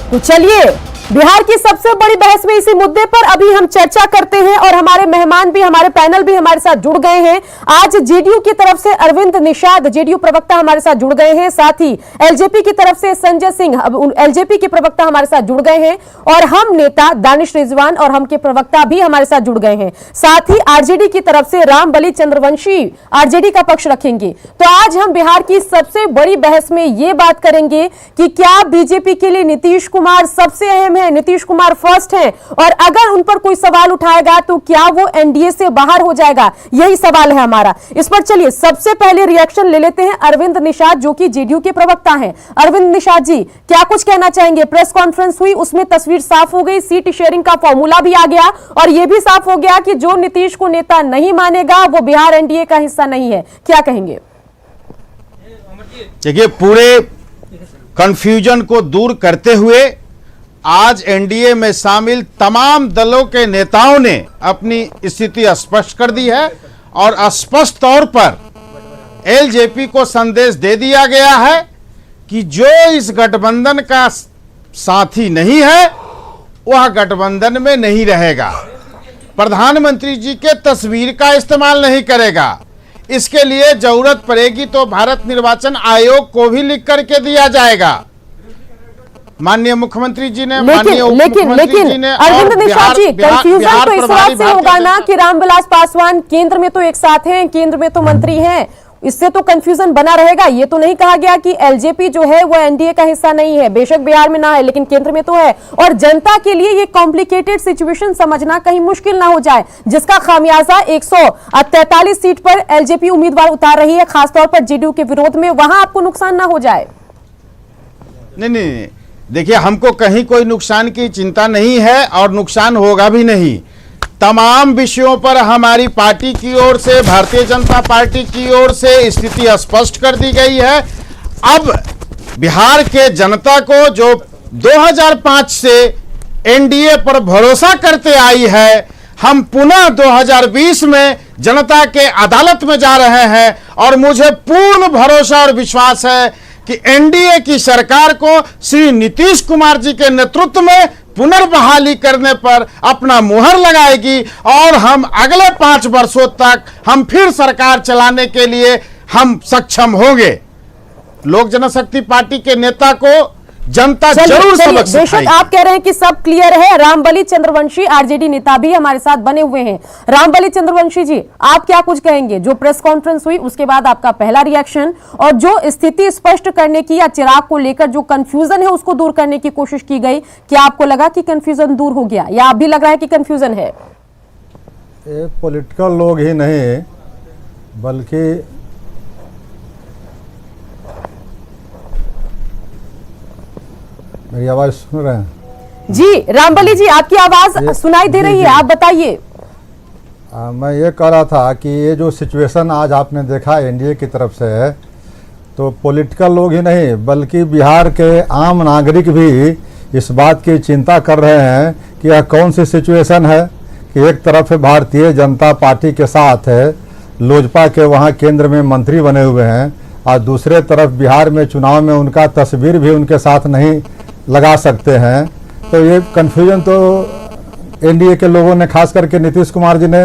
तो चलिए बिहार की सबसे बड़ी बहस में इसी मुद्दे पर अभी हम चर्चा करते हैं और हमारे मेहमान भी, हमारे पैनल भी हमारे साथ जुड़ गए हैं। आज जेडीयू की तरफ से अरविंद निषाद, जेडीयू प्रवक्ता हमारे साथ जुड़ गए हैं। साथ ही एलजेपी की तरफ से संजय सिंह, एलजेपी के प्रवक्ता हमारे साथ जुड़ गए हैं। और हम नेता दानिश रिजवान और हम के प्रवक्ता भी हमारे साथ जुड़ गए हैं। साथ ही आरजेडी की तरफ से रामबली चंद्रवंशी आरजेडी का पक्ष रखेंगे। तो आज हम बिहार की सबसे बड़ी बहस में यह बात करेंगे कि क्या बीजेपी के लिए नीतीश कुमार सबसे अहम है, नीतीश कुमार फर्स्ट हैं, और अगर उन पर कोई सवाल उठाएगा तो क्या वो एनडीए से बाहर हो जाएगा, यही सवाल है हमारा। इस पर चलिए सबसे पहले रिएक्शन ले लेते हैं अरविंद निषाद, जो कि जेडीयू के प्रवक्ता हैं। अरविंद निषाद जी, क्या कुछ कहना चाहेंगे? प्रेस कॉन्फ्रेंस हुई, उसमें तस्वीर साफ हो गई, सीट शेयरिंग का फॉर्मूला भी आ गया और यह भी साफ हो गया कि जो नीतीश को नेता नहीं मानेगा वो बिहार एनडीए का हिस्सा नहीं है। क्या कहेंगे? देखिए, पूरे कंफ्यूजन को दूर करते हुए आज एनडीए में शामिल तमाम दलों के नेताओं ने अपनी स्थिति स्पष्ट कर दी है और स्पष्ट तौर पर एलजेपी को संदेश दे दिया गया है कि जो इस गठबंधन का साथी नहीं है वह गठबंधन में नहीं रहेगा, प्रधानमंत्री जी के तस्वीर का इस्तेमाल नहीं करेगा। इसके लिए जरूरत पड़ेगी तो भारत निर्वाचन आयोग को भी लिख करके दिया जाएगा। माननीय मुख्यमंत्री जी ने, माननीय उप मुख्यमंत्री जी ने, अरविंद निषाद जी, कंफ्यूजन तो इस बात से होगा ना कि रामविलास पासवान केंद्र में तो एक साथ हैं, केंद्र में तो मंत्री हैं, इससे तो कंफ्यूजन बना रहेगा। ये तो नहीं कहा गया कि एलजेपी जो है वो एनडीए का हिस्सा नहीं है, बेशक बिहार में ना है लेकिन केंद्र में तो है। और जनता के लिए ये कॉम्प्लिकेटेड सिचुएशन समझना कहीं मुश्किल ना हो जाए, जिसका खामियाजा 143 सीट पर एलजेपी उम्मीदवार उतार रही है, खासतौर पर जेडीयू के विरोध में, वहां आपको नुकसान ना हो जाए। नहीं, देखिए, हमको कहीं कोई नुकसान की चिंता नहीं है और नुकसान होगा भी नहीं। तमाम विषयों पर हमारी पार्टी की ओर से, भारतीय जनता पार्टी की ओर से स्थिति स्पष्ट कर दी गई है। अब बिहार के जनता को जो 2005 से एनडीए पर भरोसा करते आई है, हम पुनः 2020 में जनता के अदालत में जा रहे हैं और मुझे पूर्ण भरोसा और विश्वास है कि एनडीए की सरकार को श्री नीतीश कुमार जी के नेतृत्व में पुनर्बहाली करने पर अपना मुहर लगाएगी और हम अगले 5 वर्षों तक हम फिर सरकार चलाने के लिए हम सक्षम होंगे। लोक जनशक्ति पार्टी के नेता को जनता जरूर सबक सिखाएगी। बेशक आप कह रहे हैं कि सब क्लियर है। रामबली चंद्रवंशी आरजेडी नेता भी हमारे साथ बने हुए हैं। रामबली चंद्रवंशी जी, आप क्या कुछ कहेंगे? जो प्रेस कॉन्फ्रेंस हुई उसके बाद आपका पहला रिएक्शन और जो स्थिति स्पष्ट करने की या चिराग को लेकर जो कंफ्यूजन है उसको दूर करने की कोशिश की गई, क्या आपको लगा कि कंफ्यूजन दूर हो गया या आप भी लग रहा है कि कंफ्यूजन है? ये पॉलिटिकल लोग ही नहीं बल्कि मेरी आवाज सुन रहे हैं? जी रामबली जी, आपकी आवाज सुनाई दे रही है, आप बताइए। मैं ये कह रहा था कि ये जो सिचुएशन आज आपने देखा एनडीए की तरफ से है, तो पॉलिटिकल लोग ही नहीं बल्कि बिहार के आम नागरिक भी इस बात की चिंता कर रहे हैं कि यह कौन सी सिचुएशन है कि एक तरफ भारतीय जनता पार्टी के साथ है, लोजपा के वहाँ केंद्र में मंत्री बने हुए हैं, और दूसरे तरफ बिहार में चुनाव में उनका तस्वीर भी उनके साथ नहीं लगा सकते हैं। तो ये कन्फ्यूजन तो एनडीए के लोगों ने, खास करके नीतीश कुमार जी ने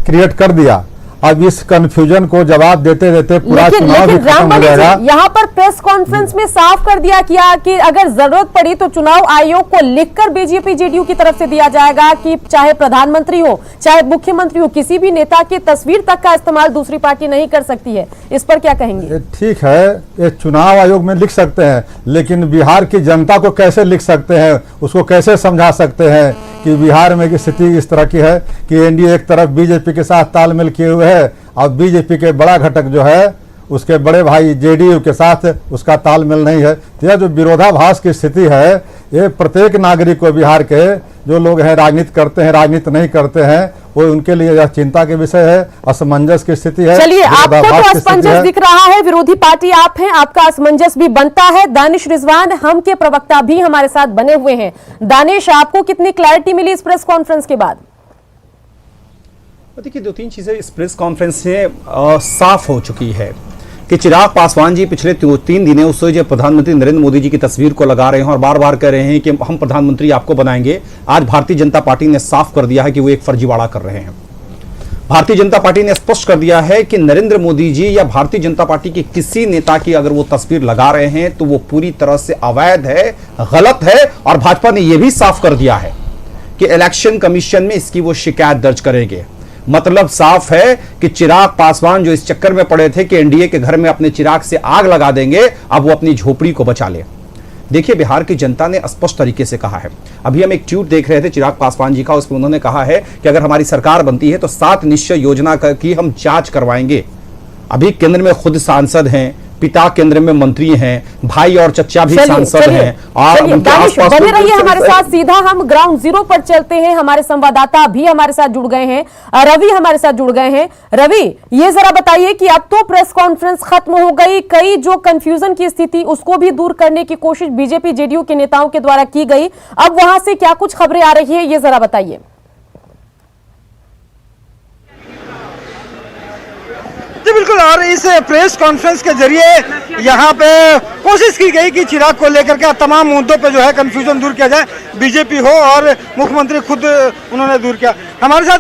क्रिएट कर दिया। अब इस कंफ्यूजन को जवाब देते देते पूरा चुनाव भी खत्म हो जाएगा। यहाँ पर प्रेस कॉन्फ्रेंस में साफ कर दिया गया कि अगर जरूरत पड़ी तो चुनाव आयोग को लिखकर बीजेपी जेडीयू की तरफ से दिया जाएगा कि चाहे प्रधानमंत्री हो चाहे मुख्यमंत्री हो, किसी भी नेता की तस्वीर तक का इस्तेमाल दूसरी पार्टी नहीं कर सकती है। इस पर क्या कहेंगे? ठीक है, ये चुनाव आयोग में लिख सकते हैं, लेकिन बिहार की जनता को कैसे लिख सकते हैं, उसको कैसे समझा सकते हैं कि बिहार में की स्थिति इस तरह की है कि एनडीए एक तरफ बीजेपी के साथ तालमेल किए हुए है और बीजेपी के बड़ा घटक जो है उसके बड़े भाई जेडीयू के साथ उसका तालमेल नहीं है। यह जो विरोधाभास की स्थिति है, ये प्रत्येक नागरिक को, बिहार के जो लोग हैं राजनीति करते हैं राजनीति नहीं करते हैं, वो उनके लिए यह चिंता के विषय है, असमंजस की स्थिति है। चलिए, आपको तो असमंजस दिख रहा है, विरोधी पार्टी आप हैं, आपका असमंजस भी बनता है। दानिश रिजवान, हम के प्रवक्ता भी हमारे साथ बने हुए हैं। दानिश, आपको कितनी क्लैरिटी मिली इस प्रेस कॉन्फ्रेंस के बाद? देखिए, 2-3 चीजें इस प्रेस कॉन्फ्रेंस से साफ हो चुकी है कि चिराग पासवान जी पिछले 3 दिनों से जो प्रधानमंत्री नरेंद्र मोदी जी की तस्वीर को लगा रहे हैं और बार बार कह रहे हैं कि हम प्रधानमंत्री आपको बनाएंगे। आज भारतीय जनता पार्टी ने साफ कर दिया है कि वो एक फर्जीवाड़ा कर रहे हैं। भारतीय जनता पार्टी ने स्पष्ट कर दिया है कि नरेंद्र मोदी जी या भारतीय जनता पार्टी के किसी नेता की अगर वो तस्वीर लगा रहे हैं तो वो पूरी तरह से अवैध है, गलत है। और भाजपा ने यह भी साफ कर दिया है कि इलेक्शन कमीशन में इसकी वो शिकायत दर्ज करेंगे। मतलब साफ है कि चिराग पासवान जो इस चक्कर में पड़े थे कि एनडीए के घर में अपने चिराग से आग लगा देंगे, अब वो अपनी झोपड़ी को बचा ले। देखिए, बिहार की जनता ने स्पष्ट तरीके से कहा है। अभी हम एक ट्वीट देख रहे थे चिराग पासवान जी का, उसमें उन्होंने कहा है कि अगर हमारी सरकार बनती है तो 7 निश्चय योजना की हम जांच करवाएंगे। अभी केंद्र में खुद सांसद हैं, पिता केंद्र में मंत्री हैं, भाई और चचा भी सांसद हैं। और बने रहिए हमारे साथ, सीधा हम ग्राउंड जीरो पर चलते हैं। हमारे संवाददाता भी हमारे साथ जुड़ गए हैं, रवि हमारे साथ जुड़ गए हैं। रवि, ये जरा बताइए कि अब तो प्रेस कॉन्फ्रेंस खत्म हो गई, कई जो कंफ्यूजन की स्थिति उसको भी दूर करने की कोशिश बीजेपी जेडीयू के नेताओं के द्वारा की गई। अब वहां से क्या कुछ खबरें आ रही है, ये जरा बताइए। जी बिल्कुल, और इस प्रेस कॉन्फ्रेंस के जरिए यहाँ पे कोशिश की गई कि चिराग को लेकर के तमाम मुद्दों पे जो है कंफ्यूजन दूर किया जाए, बीजेपी हो और मुख्यमंत्री खुद उन्होंने दूर किया। हमारे साथ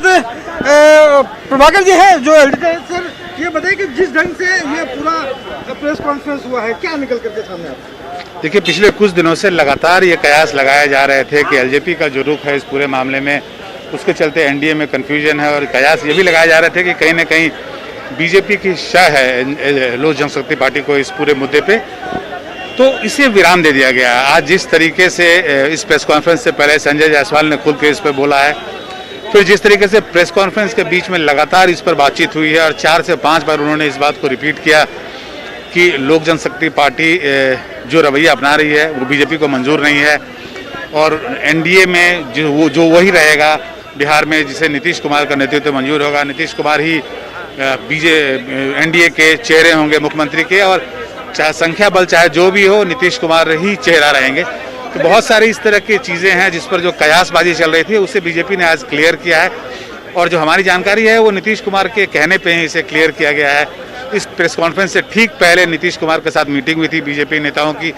प्रभाकर जी हैं जो एडिटर। सर, ये बताइए कि जिस ढंग से ये पूरा प्रेस कॉन्फ्रेंस हुआ है, क्या निकल करके सामने आता? देखिए, पिछले कुछ दिनों से लगातार ये कयास लगाए जा रहे थे कि एलजेपी का जो रुख है इस पूरे मामले में, उसके चलते एनडीए में कंफ्यूजन है। और कयास ये भी लगाए जा रहे थे कि कहीं ना कहीं बीजेपी की शाह है लोक जनशक्ति पार्टी को इस पूरे मुद्दे पे, तो इसे विराम दे दिया गया। आज जिस तरीके से इस प्रेस कॉन्फ्रेंस से पहले संजय जायसवाल ने खुल के इस पर बोला है, फिर जिस तरीके से प्रेस कॉन्फ्रेंस के बीच में लगातार इस पर बातचीत हुई है और 4 से 5 बार उन्होंने इस बात को रिपीट किया कि लोक जनशक्ति पार्टी जो रवैया अपना रही है वो बीजेपी को मंजूर नहीं है। और एनडीए में जो वही रहेगा बिहार में जिसे नीतीश कुमार का नेतृत्व मंजूर होगा, नीतीश कुमार ही एनडीए के चेहरे होंगे मुख्यमंत्री के, और चाहे संख्या बल चाहे जो भी हो, नीतीश कुमार ही चेहरा रहेंगे। तो बहुत सारी इस तरह की चीज़ें हैं जिस पर जो कयासबाजी चल रही थी उसे बीजेपी ने आज क्लियर किया है। और जो हमारी जानकारी है वो नीतीश कुमार के कहने पे ही इसे क्लियर किया गया है। इस प्रेस कॉन्फ्रेंस से ठीक पहले नीतीश कुमार के साथ मीटिंग हुई थी बीजेपी नेताओं की,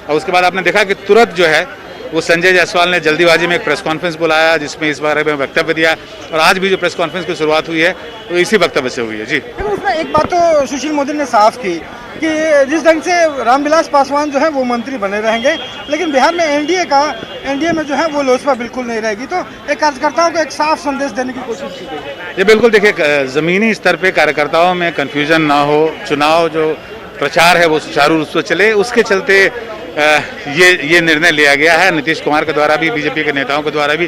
और उसके बाद आपने देखा कि तुरंत जो है वो संजय जायसवाल ने जल्दीबाजी में एक प्रेस कॉन्फ्रेंस बुलाया जिसमें इस बारे में वक्तव्य दिया। और आज भी जो प्रेस कॉन्फ्रेंस की शुरुआत हुई है वो इसी वक्तव्य से हुई है। जी, उसमें एक बात तो सुशील मोदी ने साफ की कि जिस ढंग से रामविलास पासवान जो है वो मंत्री बने रहेंगे, लेकिन बिहार में एनडीए में जो है वो लोजपा बिल्कुल नहीं रहेगी। तो एक कार्यकर्ताओं को एक साफ संदेश देने की कोशिश की गई। ये बिल्कुल, देखिए, ज़मीनी स्तर पे कार्यकर्ताओं में कन्फ्यूजन ना हो, चुनाव जो प्रचार है वो सुचारू रूप से चले, उसके चलते ये निर्णय लिया गया है नीतीश कुमार के द्वारा भी, बीजेपी के नेताओं के द्वारा भी,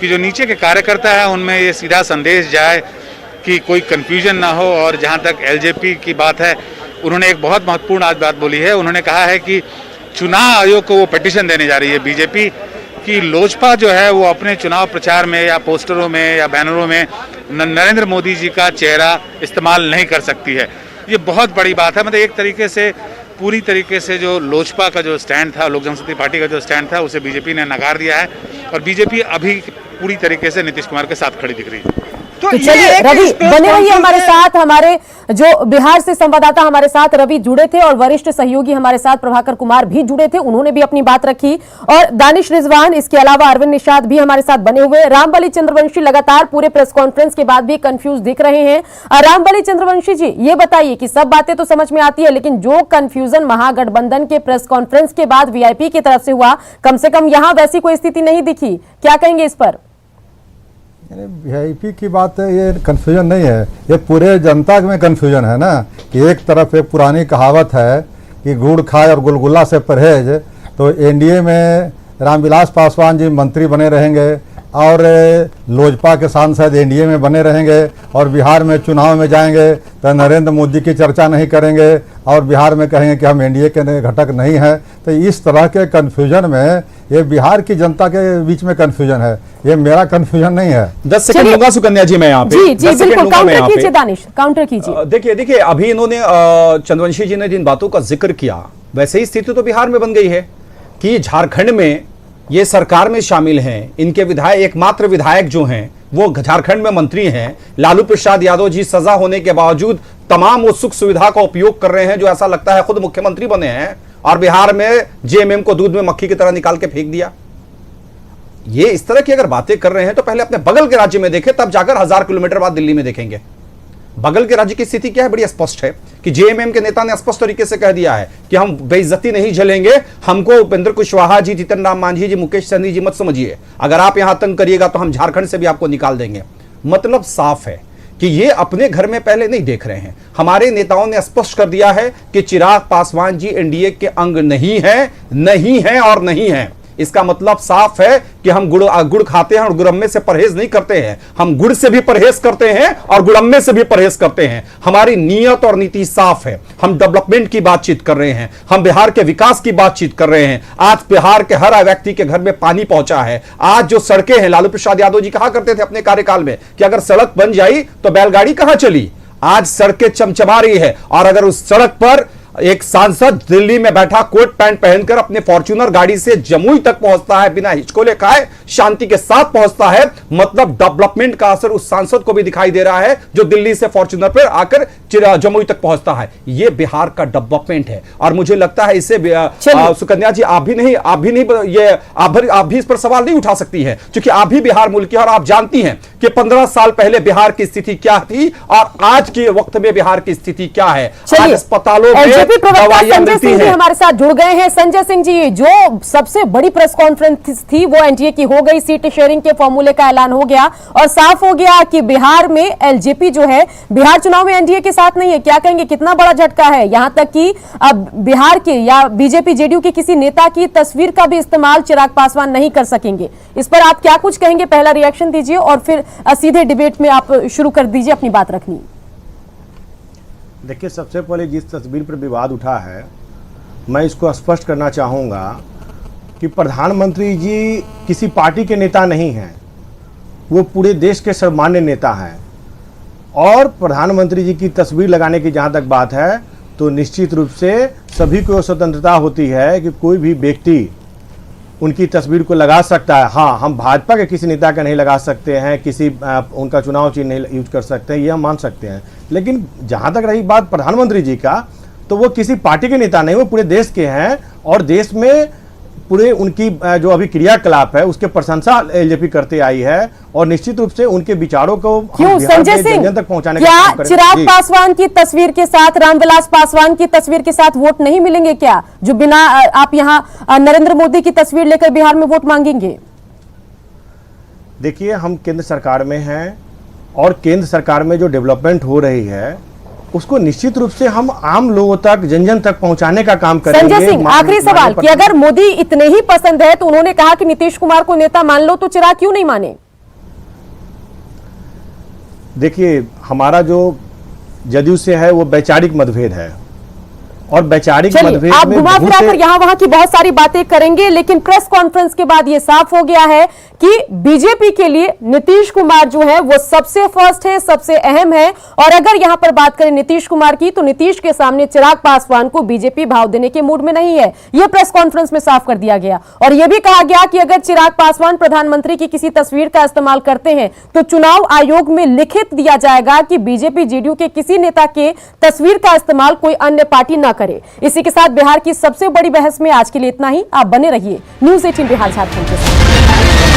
कि जो नीचे के कार्यकर्ता हैं उनमें ये सीधा संदेश जाए कि कोई कन्फ्यूजन ना हो। और जहां तक एलजेपी की बात है, उन्होंने एक बहुत महत्वपूर्ण आज बात बोली है। उन्होंने कहा है कि चुनाव आयोग को वो पिटीशन देने जा रही है बीजेपी कि लोजपा जो है वो अपने चुनाव प्रचार में या पोस्टरों में या बैनरों में नरेंद्र मोदी जी का चेहरा इस्तेमाल नहीं कर सकती है। ये बहुत बड़ी बात है। मतलब एक तरीके से पूरी तरीके से जो लोजपा का जो स्टैंड था, लोक जनशक्ति पार्टी का जो स्टैंड था, उसे बीजेपी ने नकार दिया है और बीजेपी अभी पूरी तरीके से नीतीश कुमार के साथ खड़ी दिख रही है। तो चलिए रवि बने रहिए हमारे साथ। हमारे जो बिहार से संवाददाता हमारे साथ रवि जुड़े थे और वरिष्ठ सहयोगी हमारे साथ प्रभाकर कुमार भी जुड़े थे, उन्होंने भी अपनी बात रखी। और दानिश रिजवान, इसके अलावा अरविंद निषाद भी हमारे साथ बने हुए। रामबली चंद्रवंशी लगातार पूरे प्रेस कॉन्फ्रेंस के बाद भी कंफ्यूज दिख रहे हैं। रामबली चंद्रवंशी जी, ये बताइए कि सब बातें तो समझ में आती है, लेकिन जो कंफ्यूजन महागठबंधन के प्रेस कॉन्फ्रेंस के बाद वीआईपी की तरफ से हुआ, कम से कम यहां वैसी कोई स्थिति नहीं दिखी, क्या कहेंगे इस पर? वीआईपी की बात है, ये कन्फ्यूजन नहीं है, ये पूरे जनता में कन्फ्यूजन है ना। कि एक तरफ एक पुरानी कहावत है कि गुड़ खाए और गुलगुला से परहेज, तो एनडीए में रामविलास पासवान जी मंत्री बने रहेंगे और लोजपा के सांसद एनडीए में बने रहेंगे और बिहार में चुनाव में जाएंगे तो नरेंद्र मोदी की चर्चा नहीं करेंगे और बिहार में कहेंगे कि हम एनडीए के घटक नहीं हैं। तो इस तरह के कन्फ्यूजन में ये बिहार की जनता के बीच में कन्फ्यूजन है, ये मेरा कन्फ्यूजन नहीं है। 10 सेकंड होगा सुकन्या जी, मैं यहाँ पे जी बिल्कुल काउंटर कीजिए दानिश, काउंटर कीजिए। देखिए अभी इन्होंने चंद्रवंशी जी ने जिन बातों का जिक्र किया, वैसे ही स्थिति तो बिहार में बन गई है कि झारखंड में ये सरकार में शामिल हैं, इनके विधायक एकमात्र विधायक जो हैं वो झारखंड में मंत्री हैं। लालू प्रसाद यादव जी सजा होने के बावजूद तमाम वो सुख सुविधा का उपयोग कर रहे हैं जो ऐसा लगता है खुद मुख्यमंत्री बने हैं, और बिहार में जेएमएम को दूध में मक्खी की तरह निकाल के फेंक दिया। ये इस तरह की अगर बातें कर रहे हैं तो पहले अपने बगल के राज्य में देखें, तब जाकर 1000 किलोमीटर बाद दिल्ली में देखेंगे। बगल के राज्य की स्थिति क्या है, बड़ी स्पष्ट है कि जेएमएम के नेता ने स्पष्ट तरीके से कह दिया है कि हम बेइज्जती नहीं झेलेंगे, हमको उपेंद्र कुशवाहा जी, जीतन राम मांझी जी, मुकेश सहनी जी मत समझिए, अगर आप यहां तंग करिएगा तो हम झारखंड से भी आपको निकाल देंगे। मतलब साफ है कि ये अपने घर में पहले नहीं देख रहे हैं। हमारे नेताओं ने स्पष्ट कर दिया है कि चिराग पासवान जी एनडीए के अंग नहीं है और नहीं है। इसका मतलब साफ है कि हम गुड़ खाते हैं और गुड़म्मे से परहेज नहीं करते हैं। हम गुड़ से भी परहेज करते हैं और गुड़म्मे से भी परहेज करते हैं। हमारी नीयत और नीति साफ है। हम डेवलपमेंट की बातचीत कर रहे हैं, हम बिहार के विकास की बातचीत कर रहे हैं। आज बिहार के हर व्यक्ति के घर में पानी पहुंचा है। आज जो सड़कें हैं, लालू प्रसाद यादव जी कहा करते थे अपने कार्यकाल में कि अगर सड़क बन जाई तो बैलगाड़ी कहां चली। आज सड़कें चमचमा रही है, और अगर उस सड़क पर एक सांसद दिल्ली में बैठा कोट पैंट पहनकर अपने फॉर्च्यूनर गाड़ी से जमुई तक पहुंचता है, बिना हिचकोले खाए शांति के साथ पहुंचता है, मतलब डेवलपमेंट का असर उस सांसद को भी दिखाई दे रहा है जो दिल्ली से फॉर्च्यूनर पर आकर जमुई तक पहुंचता है। यह बिहार का डेवलपमेंट है, और मुझे लगता है इसे सुकन्या जी आप भी इस पर सवाल नहीं उठा सकती है, क्योंकि आप भी बिहार मूल की, और आप जानती हैं कि 15 साल पहले बिहार की स्थिति क्या थी और आज के वक्त में बिहार की स्थिति क्या है। आज अस्पतालों में संजय सिंह जी हमारे साथ जुड़ गए हैं। संजय सिंह जी, जो सबसे बड़ी प्रेस कॉन्फ्रेंस थी वो एनडीए की हो गई, सीट शेयरिंग के फॉर्मूले का ऐलान हो गया और साफ हो गया कि बिहार में एलजेपी जो है बिहार चुनाव में एनडीए के साथ नहीं है। क्या कहेंगे, कितना बड़ा झटका है? यहां तक कि अब बिहार के या बीजेपी जेडीयू के किसी नेता की तस्वीर का भी इस्तेमाल चिराग पासवान नहीं कर सकेंगे। इस पर आप क्या कुछ कहेंगे? पहला रिएक्शन दीजिए और फिर सीधे डिबेट में आप शुरू कर दीजिए अपनी बात रखनी। देखिए, सबसे पहले जिस तस्वीर पर विवाद उठा है, मैं इसको स्पष्ट करना चाहूँगा कि प्रधानमंत्री जी किसी पार्टी के नेता नहीं हैं, वो पूरे देश के सर्वमान्य नेता हैं। और प्रधानमंत्री जी की तस्वीर लगाने की जहाँ तक बात है, तो निश्चित रूप से सभी को स्वतंत्रता होती है कि कोई भी व्यक्ति उनकी तस्वीर को लगा सकता है। हाँ, हम भाजपा के किसी नेता का नहीं लगा सकते हैं, किसी उनका चुनाव चिन्ह नहीं यूज कर सकते हैं, ये हम मान सकते हैं। लेकिन जहाँ तक रही बात प्रधानमंत्री जी का, तो वो किसी पार्टी के नेता नहीं, वो पूरे देश के हैं, और देश में पूरे उनकी जो अभी क्रियाकलाप है उसके प्रशंसा एलजेपी करते आई है, और निश्चित रूप से उनके विचारों को क्यों संजय सिंह तक पहुंचाने क्या चिराग पासवान की तस्वीर के साथ, रामविलास पासवान की तस्वीर के साथ वोट नहीं मिलेंगे क्या, जो बिना आप यहां नरेंद्र मोदी की तस्वीर लेकर बिहार में वोट मांगेंगे? देखिए, हम केंद्र सरकार में हैं, और केंद्र सरकार में जो डेवलपमेंट हो रही है उसको निश्चित रूप से हम आम लोगों तक, जन जन तक पहुंचाने का काम करेंगे। संजय सिंह, आखिरी सवाल कि अगर मोदी इतने ही पसंद है तो उन्होंने कहा कि नीतीश कुमार को नेता मान लो, तो चिराग क्यों नहीं माने? देखिए, हमारा जो जदयू से है वो वैचारिक मतभेद है, और वैचारिक मतभेद आप में घुमा फिरा कर यहाँ वहां की बहुत सारी बातें करेंगे, लेकिन प्रेस कॉन्फ्रेंस के बाद यह साफ हो गया है कि बीजेपी के लिए नीतीश कुमार जो है वो सबसे फर्स्ट है, सबसे अहम है। और अगर यहां पर बात करें नीतीश कुमार की, तो नीतीश के सामने चिराग पासवान को बीजेपी भाव देने के मूड में नहीं है। यह प्रेस कॉन्फ्रेंस में साफ कर दिया गया, और यह भी कहा गया कि अगर चिराग पासवान प्रधानमंत्री की किसी तस्वीर का इस्तेमाल करते हैं तो चुनाव आयोग में लिखित दिया जाएगा कि बीजेपी जेडीयू के किसी नेता के तस्वीर का इस्तेमाल कोई अन्य पार्टी न करे। इसी के साथ बिहार की सबसे बड़ी बहस में आज के लिए इतना ही। आप बने रहिए न्यूज़ 18 बिहार झारखंड के साथ।